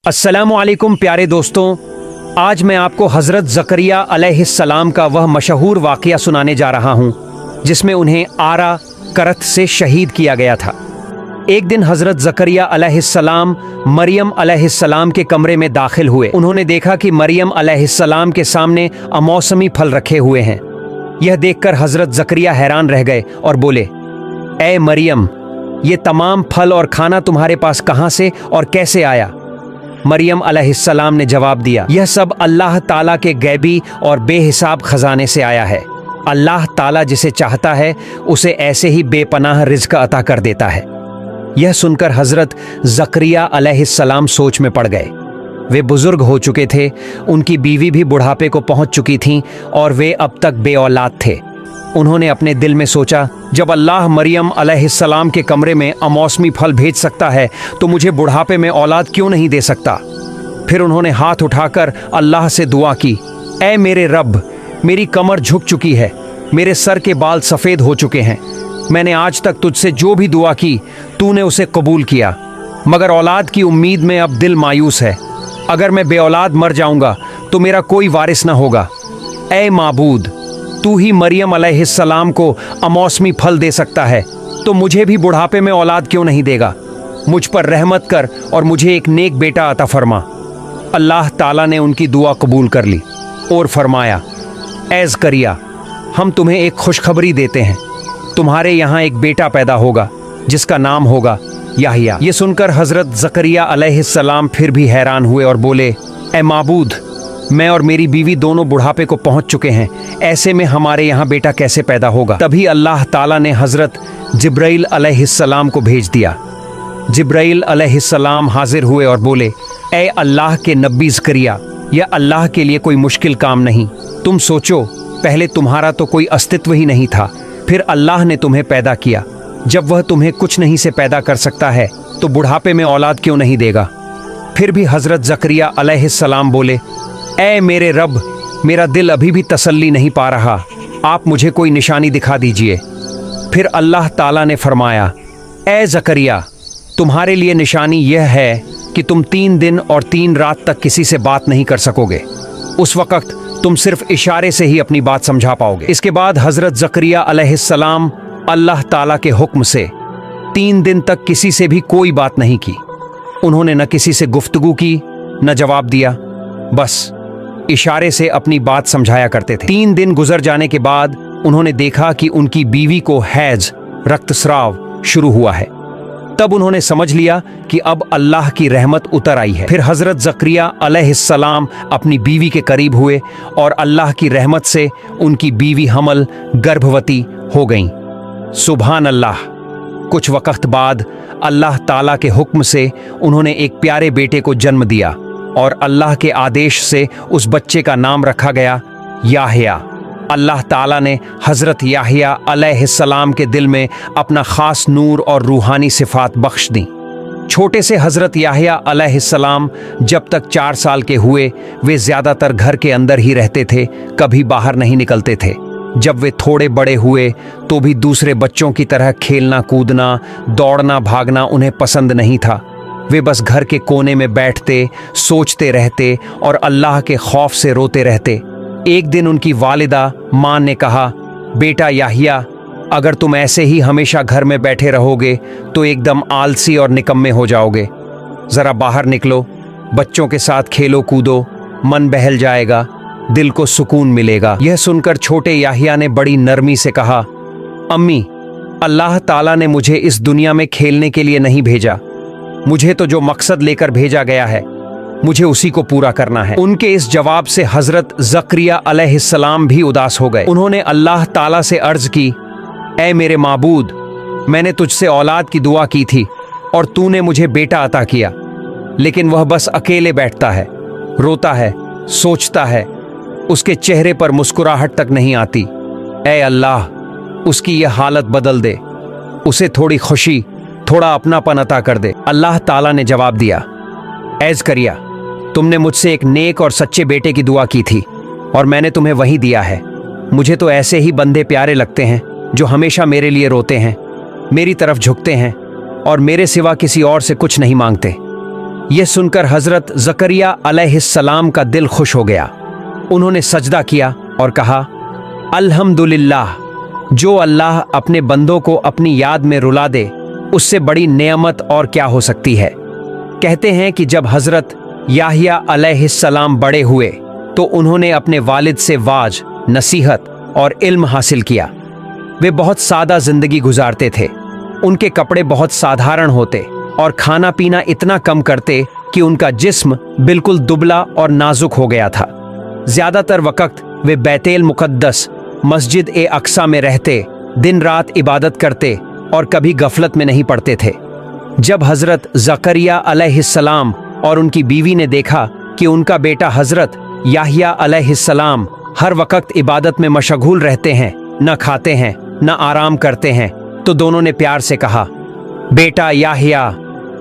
अस्सलामु अलैकुम प्यारे दोस्तों, आज मैं आपको हज़रत ज़करिया अलैहिस्सलाम का वह मशहूर वाक़या सुनाने जा रहा हूँ जिसमें उन्हें आरा करत से शहीद किया गया था। एक दिन हज़रत ज़करिया अलैहिस्सलाम मरियम अलैहिस्सलाम के कमरे में दाखिल हुए। उन्होंने देखा कि मरियम अलैहिस्सलाम के सामने अमौसमी फल रखे हुए हैं। यह देखकर हज़रत ज़करिया हैरान रह गए और बोले, ए मरियम, ये तमाम फल और खाना तुम्हारे पास कहाँ से और कैसे आया? मरियम अलैहिस्सलाम ने जवाब दिया, यह सब अल्लाह ताला के गैबी और बेहिसाब खजाने से आया है। अल्लाह ताला जिसे चाहता है उसे ऐसे ही बेपनाह रिज़्क अता कर देता है। यह सुनकर हज़रत ज़करिया अलैहिस्सलाम सोच में पड़ गए। वे बुजुर्ग हो चुके थे, उनकी बीवी भी बुढ़ापे को पहुंच चुकी थीं और वे अब तक बेऔलाद थे। उन्होंने अपने दिल में सोचा, जब अल्लाह मरियम अलैहिस्सलाम के कमरे में अमौसमी फल भेज सकता है तो मुझे बुढ़ापे में औलाद क्यों नहीं दे सकता। फिर उन्होंने हाथ उठाकर अल्लाह से दुआ की, ऐ मेरे रब, मेरी कमर झुक चुकी है, मेरे सर के बाल सफ़ेद हो चुके हैं। मैंने आज तक तुझसे जो भी दुआ की तूने उसे कबूल किया, मगर औलाद की उम्मीद में अब दिल मायूस है। अगर मैं बेऔलाद मर जाऊंगा तो मेरा कोई वारिस न होगा। ऐ माबूद, तू ही मरियम अलैहिस्सलाम को अमौसमी फल दे सकता है, तो मुझे भी बुढ़ापे में औलाद क्यों नहीं देगा? मुझ पर रहमत कर और मुझे एक नेक बेटा अता फरमा। अल्लाह ताला ने उनकी दुआ कबूल कर ली और फरमाया, ऐ ज़करिया, हम तुम्हें एक खुशखबरी देते हैं, तुम्हारे यहाँ एक बेटा पैदा होगा जिसका नाम होगा याहिया। ये सुनकर हज़रत ज़करिया अलैहिस्सलाम फिर भी हैरान हुए और बोले, ए माबूद, मैं और मेरी बीवी दोनों बुढ़ापे को पहुंच चुके हैं, ऐसे में हमारे यहाँ बेटा कैसे पैदा होगा? तभी अल्लाह ताला ने हज़रत जिब्राइल अलैहिस्सलाम को भेज दिया। जिब्राइल अलैहिस्सलाम हाजिर हुए और बोले, ए अल्लाह के नबी ज़करिया, यह अल्लाह के लिए कोई मुश्किल काम नहीं। तुम सोचो, पहले तुम्हारा तो कोई अस्तित्व ही नहीं था, फिर अल्लाह ने तुम्हें पैदा किया। जब वह तुम्हें कुछ नहीं से पैदा कर सकता है तो बुढ़ापे में औलाद क्यों नहीं देगा? फिर भी हज़रत ज़करिया अलैहिस्सलाम बोले, ऐ मेरे रब, मेरा दिल अभी भी तसल्ली नहीं पा रहा, आप मुझे कोई निशानी दिखा दीजिए। फिर अल्लाह ताला ने फरमाया, ऐ ज़करिया, तुम्हारे लिए निशानी यह है कि तुम 3 दिन और 3 रात तक किसी से बात नहीं कर सकोगे। उस वक़्त तुम सिर्फ इशारे से ही अपनी बात समझा पाओगे। इसके बाद हज़रत ज़करिया अलैहिस्सलाम अल्लाह ताला के हुक्म से 3 दिन तक किसी से भी कोई बात नहीं की। उन्होंने न किसी से गुफ्तगू की, न जवाब दिया, बस इशारे से अपनी बात समझाया करते थे। 3 दिन गुजर जाने के बाद उन्होंने देखा कि उनकी बीवी को हैज, रक्तस्राव शुरू हुआ है। तब उन्होंने समझ लिया कि अब अल्लाह की रहमत उतर आई है। फिर हज़रत ज़करिया अलैहिस्सलाम अपनी बीवी के करीब हुए और अल्लाह की रहमत से उनकी बीवी हमल गर्भवती हो गईं। सुभान अल्लाह। कुछ वक़्त बाद अल्लाह ताला के हुक्म से उन्होंने एक प्यारे बेटे को जन्म दिया और अल्लाह के आदेश से उस बच्चे का नाम रखा गया याहिया। अल्लाह ताला ने हज़रत याहिया अलैहिस्सलाम के दिल में अपना ख़ास नूर और रूहानी सिफ़ात बख्श दी। छोटे से हज़रत याहिया अलैहिस्सलाम जब तक 4 साल के हुए वे ज़्यादातर घर के अंदर ही रहते थे, कभी बाहर नहीं निकलते थे। जब वे थोड़े बड़े हुए तो भी दूसरे बच्चों की तरह खेलना कूदना, दौड़ना भागना उन्हें पसंद नहीं था। वे बस घर के कोने में बैठते, सोचते रहते और अल्लाह के खौफ से रोते रहते। एक दिन उनकी वालिदा माँ ने कहा, बेटा याहिया, अगर तुम ऐसे ही हमेशा घर में बैठे रहोगे तो एकदम आलसी और निकम्मे हो जाओगे। ज़रा बाहर निकलो, बच्चों के साथ खेलो कूदो, मन बहल जाएगा, दिल को सुकून मिलेगा। यह सुनकर छोटे याहिया ने बड़ी नरमी से कहा, अम्मी, अल्लाह ताला ने मुझे इस दुनिया में खेलने के लिए नहीं भेजा। मुझे तो जो मकसद लेकर भेजा गया है मुझे उसी को पूरा करना है। उनके इस जवाब से हज़रत ज़करिया अलैहिस्सलाम भी उदास हो गए। उन्होंने अल्लाह ताला से अर्ज़ की, ऐ मेरे माबूद, मैंने तुझसे औलाद की दुआ की थी और तूने मुझे बेटा अता किया, लेकिन वह बस अकेले बैठता है, रोता है, सोचता है, उसके चेहरे पर मुस्कुराहट तक नहीं आती। ऐ अल्लाह, उसकी यह हालत बदल दे, उसे थोड़ी खुशी, थोड़ा अपनापन अता कर दे। अल्लाह ताला ने जवाब दिया, ऐ ज़करिया, तुमने मुझसे एक नेक और सच्चे बेटे की दुआ की थी और मैंने तुम्हें वही दिया है। मुझे तो ऐसे ही बंदे प्यारे लगते हैं जो हमेशा मेरे लिए रोते हैं, मेरी तरफ झुकते हैं और मेरे सिवा किसी और से कुछ नहीं मांगते। यह सुनकर हजरत ज़करिया अलैहिस्सलाम का दिल खुश हो गया। उन्होंने सजदा किया और कहा, अल्हम्दुलिल्लाह, जो अल्लाह अपने बंदों को अपनी याद में रुला दे उससे बड़ी नेमत और क्या हो सकती है। कहते हैं कि जब हजरत याहिया अलैहिस्सलाम बड़े हुए तो उन्होंने अपने वालिद से वाज, नसीहत और इल्म हासिल किया। वे बहुत सादा जिंदगी गुजारते थे। उनके कपड़े बहुत साधारण होते और खाना पीना इतना कम करते कि उनका जिस्म बिल्कुल दुबला और नाजुक हो गया था। ज्यादातर वक्त वे बैतुल मुक़द्दस मस्जिद ए अक्सा में रहते, दिन रात इबादत करते और कभी गफलत में नहीं पड़ते थे। जब हजरत ज़करिया अलैहिस्सलाम और उनकी बीवी ने देखा कि उनका बेटा हजरत याहिया अलैहिस्सलाम हर वक्त इबादत में मशगूल रहते हैं, न खाते हैं न आराम करते हैं, तो दोनों ने प्यार से कहा, बेटा याहिया,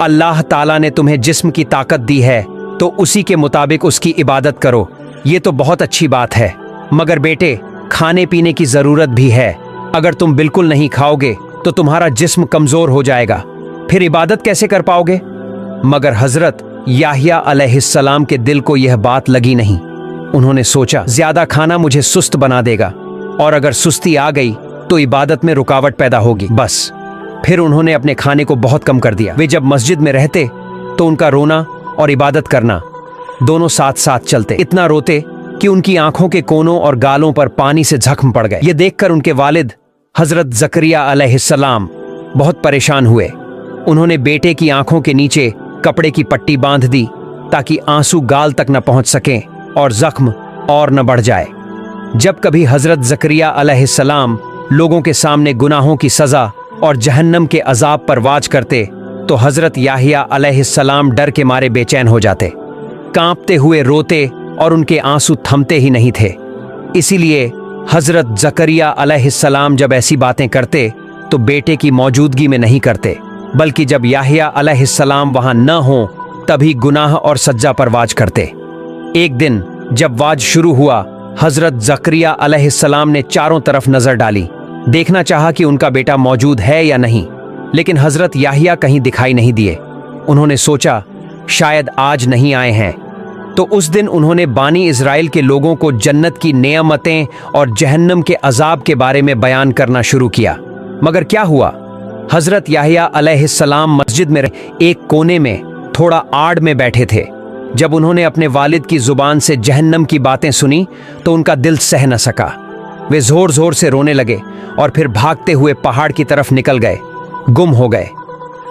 अल्लाह ताला ने तुम्हें जिस्म की ताकत दी है तो उसी के मुताबिक उसकी इबादत करो। ये तो बहुत अच्छी बात है, मगर बेटे खाने पीने की ज़रूरत भी है। अगर तुम बिल्कुल नहीं खाओगे तो तुम्हारा जिस्म कमज़ोर हो जाएगा, फिर इबादत कैसे कर पाओगे। मगर हजरत याहिया अलैहिस्सलाम के दिल को यह बात लगी नहीं। उन्होंने सोचा, ज्यादा खाना मुझे सुस्त बना देगा और अगर सुस्ती आ गई तो इबादत में रुकावट पैदा होगी। बस फिर उन्होंने अपने खाने को बहुत कम कर दिया। वे जब मस्जिद में रहते तो उनका रोना और इबादत करना दोनों साथ साथ चलते। इतना रोते कि उनकी आंखों के कोनों और गालों पर पानी से जख्म पड़ गए। ये देखकर उनके वालिद हजरत ज़करिया अलैहिस्सलाम बहुत परेशान हुए। उन्होंने बेटे की आंखों के नीचे कपड़े की पट्टी बांध दी ताकि आंसू गाल तक न पहुंच सकें और जख्म और न बढ़ जाए। जब कभी हजरत ज़करिया अलैहिस्सलाम लोगों के सामने गुनाहों की सजा और जहन्नम के अजाब पर वाज करते तो हजरत याहिया अलैहिस्सलाम डर के मारे बेचैन हो जाते, कांपते हुए रोते और उनके आंसू थमते ही नहीं थे। इसीलिए हजरत ज़करिया अलैहिस्सलाम जब ऐसी बातें करते तो बेटे की मौजूदगी में नहीं करते, बल्कि जब याहिया अलैहिस्सलाम वहां न हो तभी गुनाह और सज्जा पर वाज करते। एक दिन जब वाज शुरू हुआ, हजरत ज़करिया अलैहिस्सलाम ने चारों तरफ नजर डाली, देखना चाहा कि उनका बेटा मौजूद है या नहीं, लेकिन हजरत याहिया कहीं दिखाई नहीं दिए। उन्होंने सोचा शायद आज नहीं आए हैं, तो उस दिन उन्होंने बानी इज़राइल के लोगों को जन्नत की नेमतें और जहन्नम के अजाब के बारे में बयान करना शुरू किया। मगर क्या हुआ, हजरत याहिया अलैहिस्सलाम मस्जिद में एक कोने में थोड़ा आड़ में बैठे थे। जब उन्होंने अपने वालिद की जुबान से जहन्नम की बातें सुनी तो उनका दिल सह न सका। वे जोर जोर से रोने लगे और फिर भागते हुए पहाड़ की तरफ निकल गए, गुम हो गए।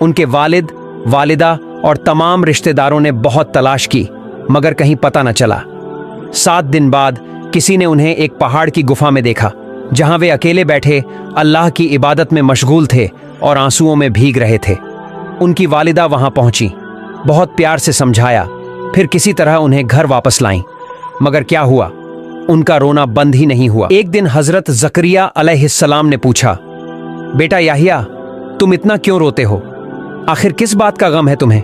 उनके वालिद, वालिदा और तमाम रिश्तेदारों ने बहुत तलाश की, मगर कहीं पता न चला। 7 दिन बाद किसी ने उन्हें एक पहाड़ की गुफा में देखा, जहां वे अकेले बैठे अल्लाह की इबादत में मशगूल थे और आंसुओं में भीग रहे थे। उनकी वालिदा वहां पहुंची, बहुत प्यार से समझाया, फिर किसी तरह उन्हें घर वापस लाईं। मगर क्या हुआ, उनका रोना बंद ही नहीं हुआ। एक दिन हजरत ज़करिया अलैहिस्सलाम ने पूछा, बेटा याहिया, तुम इतना क्यों रोते हो? आखिर किस बात का गम है तुम्हें?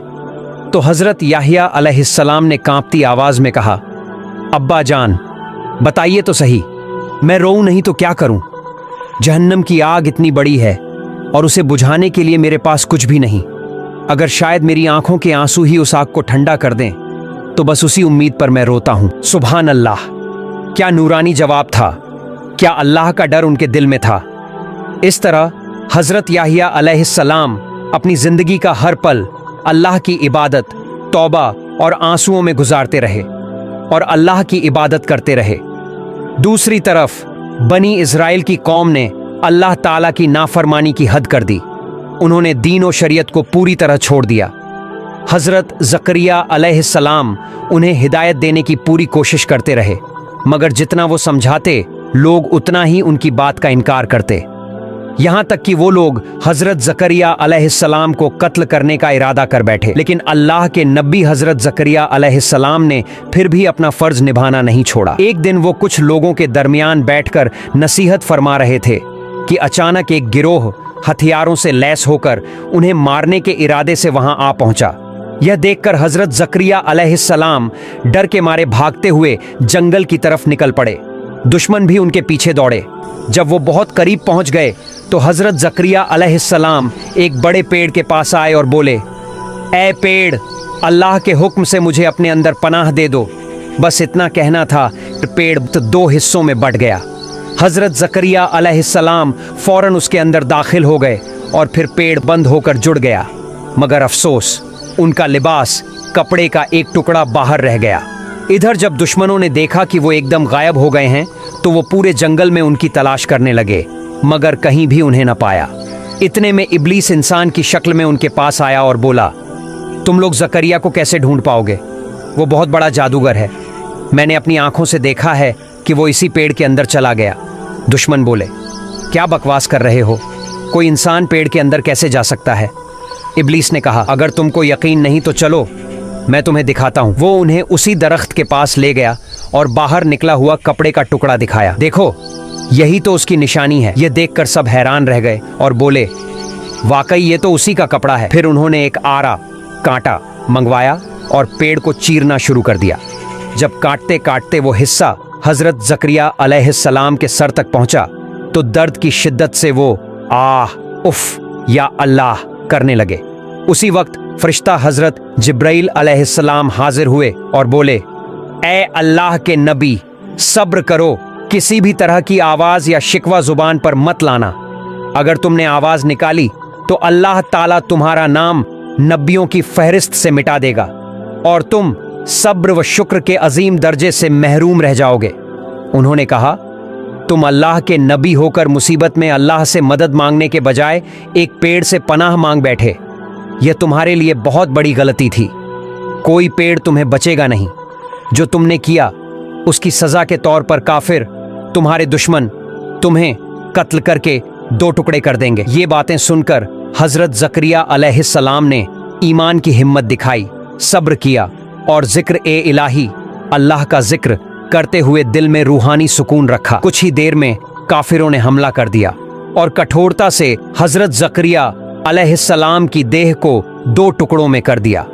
तो हजरत याहिया अलैहिस्सलाम ने कांपती आवाज में कहा, अब्बा जान, बताइए तो सही, मैं रोऊं नहीं तो क्या करूं? जहन्नम की आग इतनी बड़ी है और उसे बुझाने के लिए मेरे पास कुछ भी नहीं। अगर शायद मेरी आंखों के आंसू ही उस आग को ठंडा कर दें तो बस उसी उम्मीद पर मैं रोता हूं। सुभान अल्लाह, क्या नूरानी जवाब था! क्या अल्लाह का डर उनके दिल में था! इस तरह हजरत याहिया अलैहिस्सलाम अपनी जिंदगी का हर पल अल्लाह की इबादत, तौबा और आंसुओं में गुजारते रहे और अल्लाह की इबादत करते रहे। दूसरी तरफ बनी इज़राइल की कौम ने अल्लाह ताला की नाफरमानी की हद कर दी। उन्होंने दीन और शरीयत को पूरी तरह छोड़ दिया। हजरत ज़करिया अलैहिस्सलाम उन्हें हिदायत देने की पूरी कोशिश करते रहे, मगर जितना वो समझाते लोग उतना ही उनकी बात का इनकार करते। यहाँ तक कि वो लोग हजरत ज़करिया अलैहिस्सलाम को कत्ल करने का इरादा कर बैठे, लेकिन अल्लाह के नबी हजरत ज़करिया अलैहिस्सलाम ने फिर भी अपना फर्ज निभाना नहीं छोड़ा। एक दिन वो कुछ लोगों के दरमियान बैठकर नसीहत फरमा रहे थे कि अचानक एक गिरोह हथियारों से लैस होकर उन्हें मारने के इरादे से वहां आ पहुंचा। यह देखकर हजरत ज़करिया अलैहिस्सलाम डर के मारे भागते हुए जंगल की तरफ निकल पड़े। दुश्मन भी उनके पीछे दौड़े। जब वो बहुत करीब पहुंच गए तो हजरत ज़करिया अलैहिस्सलाम एक बड़े पेड़ के पास आए और बोले, ए पेड़, अल्लाह के हुक्म से मुझे अपने अंदर पनाह दे दो। बस इतना कहना था, पेड़ तो 2 हिस्सों में बट गया। हजरत जकरिया अलैहिस्सलाम फौरन उसके अंदर दाखिल हो गए और फिर पेड़ बंद होकर जुड़ गया। मगर अफसोस, उनका लिबास, कपड़े का एक टुकड़ा बाहर रह गया। इधर जब दुश्मनों ने देखा कि वो एकदम गायब हो गए हैं, तो वो पूरे जंगल में उनकी तलाश करने लगे, मगर कहीं भी उन्हें न पाया। इतने में इब्लीस इंसान की शक्ल में उनके पास आया और बोला, तुम लोग जकरिया को कैसे ढूंढ पाओगे? वो बहुत बड़ा जादूगर है। मैंने अपनी आंखों से देखा है कि वो इसी पेड़ के अंदर चला गया। दुश्मन बोले, क्या बकवास कर रहे हो? कोई इंसान पेड़ के अंदर कैसे जा सकता है? इब्लीस ने कहा, अगर तुमको यकीन नहीं तो चलो, मैं तुम्हें दिखाता हूँ। वो उन्हें उसी दरख्त के पास ले गया और बाहर निकला हुआ कपड़े का टुकड़ा दिखाया। देखो, यही तो उसकी निशानी है। ये देखकर सब हैरान रह गए और बोले, वाकई ये तो उसी का कपड़ा है। फिर उन्होंने एक आरा, कांटा मंगवाया और पेड़ को चीरना शुरू कर दिया। जब काटते काटते वो हिस्सा हजरत जकरिया अलैहिस्सलाम के सर तक पहुंचा, तो दर्द की शिद्दत से वो आह, उफ, या अल्लाह करने लगे। उसी वक्त फरिश्ता हजरत जिब्राइल अलैहिस्सलाम हाजिर हुए और बोले, ए अल्लाह के नबी, सब्र करो, किसी भी तरह की आवाज या शिकवा जुबान पर मत लाना। अगर तुमने आवाज निकाली तो अल्लाह ताला तुम्हारा नाम नबियों की फहरिस्त से मिटा देगा और तुम सब्र व शुक्र के अजीम दर्जे से महरूम रह जाओगे। उन्होंने कहा, तुम अल्लाह के नबी होकर मुसीबत में अल्लाह से मदद मांगने के बजाय एक पेड़ से पनाह मांग बैठे। यह तुम्हारे लिए बहुत बड़ी गलती थी। कोई पेड़ तुम्हें बचेगा नहीं। जो तुमने किया उसकी सजा के तौर पर काफिर, तुम्हारे दुश्मन, तुम्हें कत्ल करके 2 टुकड़े कर देंगे। ये बातें सुनकर हजरत जकरिया अलैहिस्सलाम ने ईमान की हिम्मत दिखाई, सब्र किया और जिक्र ए इलाही, अल्लाह का जिक्र करते हुए दिल में रूहानी सुकून रखा। कुछ ही देर में काफिरों ने हमला कर दिया और कठोरता से हजरत जकरिया अलैहिस्सलाम की देह को 2 टुकड़ों में कर दिया।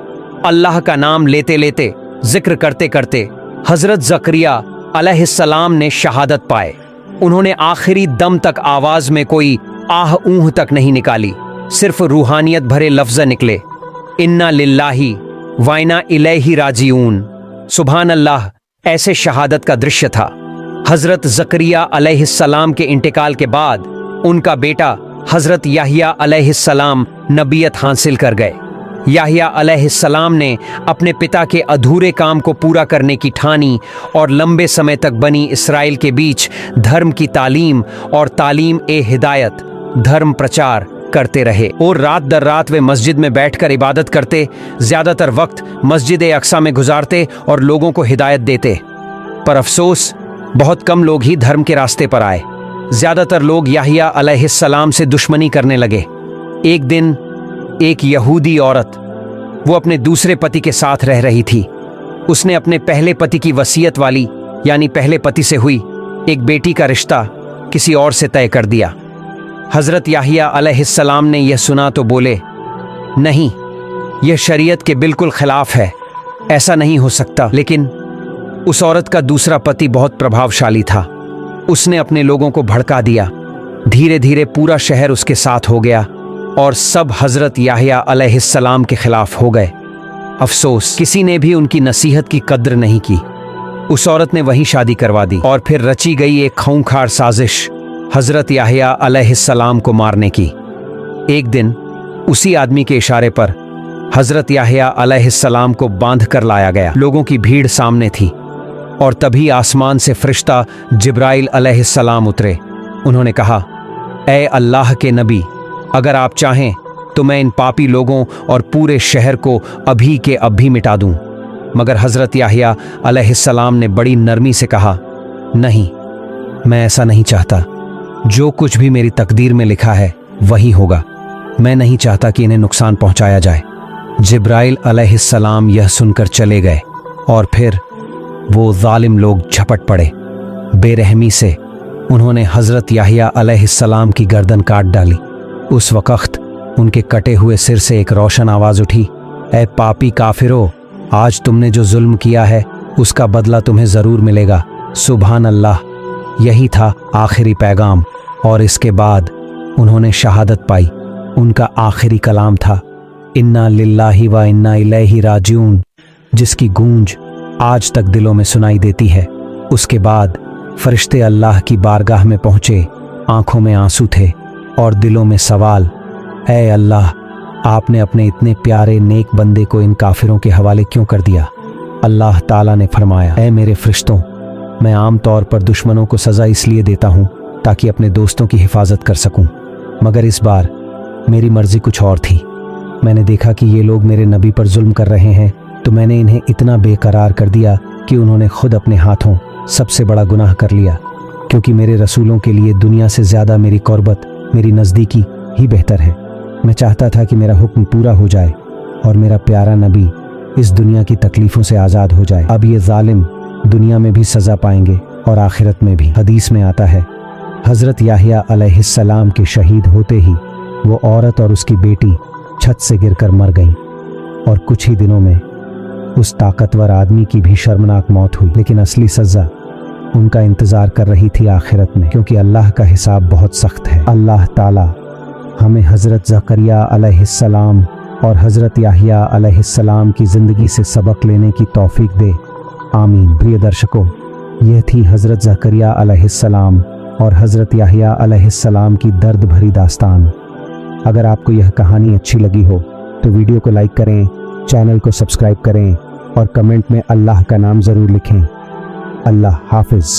अल्लाह का नाम लेते लेते, जिक्र करते करते हजरत जकरिया अलैहिस्सलाम ने शहादत पाए। उन्होंने आखिरी दम तक आवाज में कोई आह ऊह तक नहीं निकाली, सिर्फ रूहानियत भरे लफ्ज निकले, इन्ना लिल्लाही व इन्ना इलैहि राजिऊन। सुभान अल्लाह। ऐसे शहादत का दृश्य था। हजरत जकरिया अलैहिस्सलाम के इंतकाल के बाद उनका बेटा हजरत याहिया अलैहिस्सलाम नबियत हासिल कर गए। याहिया अलैहिस्सलाम ने अपने पिता के अधूरे काम को पूरा करने की ठानी और लंबे समय तक बनी इसराइल के बीच धर्म की तालीम और तालीम ए हिदायत, धर्म प्रचार करते रहे और रात दर रात वे मस्जिद में बैठकर इबादत करते, ज्यादातर वक्त मस्जिद ए अक्सा में गुजारते और लोगों को हिदायत देते। पर अफसोस, बहुत कम लोग ही धर्म के रास्ते पर आए। ज्यादातर लोग याहिया अलैहिस्सलाम से दुश्मनी करने लगे। एक दिन एक यहूदी औरत, वो अपने दूसरे पति के साथ रह रही थी। उसने अपने पहले पति की वसीयत वाली, यानी पहले पति से हुई एक बेटी का रिश्ता किसी और से तय कर दिया। हजरत याहिया अलैहिस्सलाम ने यह सुना तो बोले, नहीं, यह शरीयत के बिल्कुल खिलाफ है, ऐसा नहीं हो सकता। लेकिन उस औरत का दूसरा पति बहुत प्रभावशाली था। उसने अपने लोगों को भड़का दिया। धीरे धीरे पूरा शहर उसके साथ हो गया और सब हजरत याहिया अलैहिस्सलाम के खिलाफ हो गए। अफसोस, किसी ने भी उनकी नसीहत की कद्र नहीं की। उस औरत ने वहीं शादी करवा दी और फिर रची गई एक खूंखार साजिश हजरत याहिया अलैहिस्सलाम को मारने की। एक दिन उसी आदमी के इशारे पर हजरत याहिया अलैहिस्सलाम को बांध कर लाया गया। लोगों की भीड़ सामने थी और तभी आसमान से फरिश्ता जिब्राइल अलैहिस्सलाम उतरे। उन्होंने कहा, ए अल्लाह के नबी, अगर आप चाहें तो मैं इन पापी लोगों और पूरे शहर को अभी के अभी मिटा दूं। मगर हजरत याहिया अलैहिस्सलाम ने बड़ी नरमी से कहा, नहीं, मैं ऐसा नहीं चाहता। जो कुछ भी मेरी तकदीर में लिखा है वही होगा। मैं नहीं चाहता कि इन्हें नुकसान पहुंचाया जाए। जिब्राइल अलैहिस्सलाम यह सुनकर चले गए और फिर वो जालिम लोग झपट पड़े। बेरहमी से उन्होंने हजरत याहिया अलैहिस्सलाम की गर्दन काट डाली। उस वक्त उनके कटे हुए सिर से एक रोशन आवाज उठी, ए पापी काफिरो, आज तुमने जो जुल्म किया है उसका बदला तुम्हें जरूर मिलेगा। सुभान अल्लाह। यही था आखिरी पैगाम और इसके बाद उन्होंने शहादत पाई। उनका आखिरी कलाम था, इन्ना लिल्लाहि व इन्ना इलैहि राजिऊन, जिसकी गूंज आज तक दिलों में सुनाई देती है। उसके बाद फरिश्ते अल्लाह की बारगाह में पहुंचे। आंखों में आंसू थे और दिलों में सवाल, ऐ अल्लाह, आपने अपने इतने प्यारे नेक बंदे को इन काफिरों के हवाले क्यों कर दिया? अल्लाह ताला ने फरमाया, ऐ मेरे फरिश्तों, मैं आम तौर पर दुश्मनों को सज़ा इसलिए देता हूँ ताकि अपने दोस्तों की हिफाजत कर सकूँ, मगर इस बार मेरी मर्जी कुछ और थी। मैंने देखा कि ये लोग मेरे नबी पर जुल्म कर रहे हैं, तो मैंने इन्हें इतना बेकरार कर दिया कि उन्होंने खुद अपने हाथों सबसे बड़ा गुनाह कर लिया, क्योंकि मेरे रसूलों के लिए दुनिया से ज़्यादा मेरी क़ुर्बत, मेरी नज़दीकी ही बेहतर है। मैं चाहता था कि मेरा हुक्म पूरा हो जाए और मेरा प्यारा नबी इस दुनिया की तकलीफ़ों से आज़ाद हो जाए। अब ये जालिम दुनिया में भी सज़ा पाएंगे और आखिरत में भी। हदीस में आता है, हज़रत याहिया अलैहिस्सलाम के शहीद होते ही वो औरत और उसकी बेटी छत से गिरकर मर गईं और कुछ ही दिनों में उस ताकतवर आदमी की भी शर्मनाक मौत हुई। लेकिन असली सज़ा उनका इंतज़ार कर रही थी आखिरत में, क्योंकि अल्लाह का हिसाब बहुत सख्त है। अल्लाह ताला हमें हज़रत ज़करिया अलैहिस्सलाम और हज़रत याहिया अलैहिस्सलाम की ज़िंदगी से सबक लेने की तौफीक दे, आमीन। प्रिय दर्शकों, यह थी हज़रत ज़करिया अलैहिस्सलाम और हज़रत याहिया अलैहिस्सलाम की दर्द भरी दास्तान। अगर आपको यह कहानी अच्छी लगी हो तो वीडियो को लाइक करें, चैनल को सब्सक्राइब करें और कमेंट में अल्लाह का नाम ज़रूर लिखें। अल्लाह हाफिज़।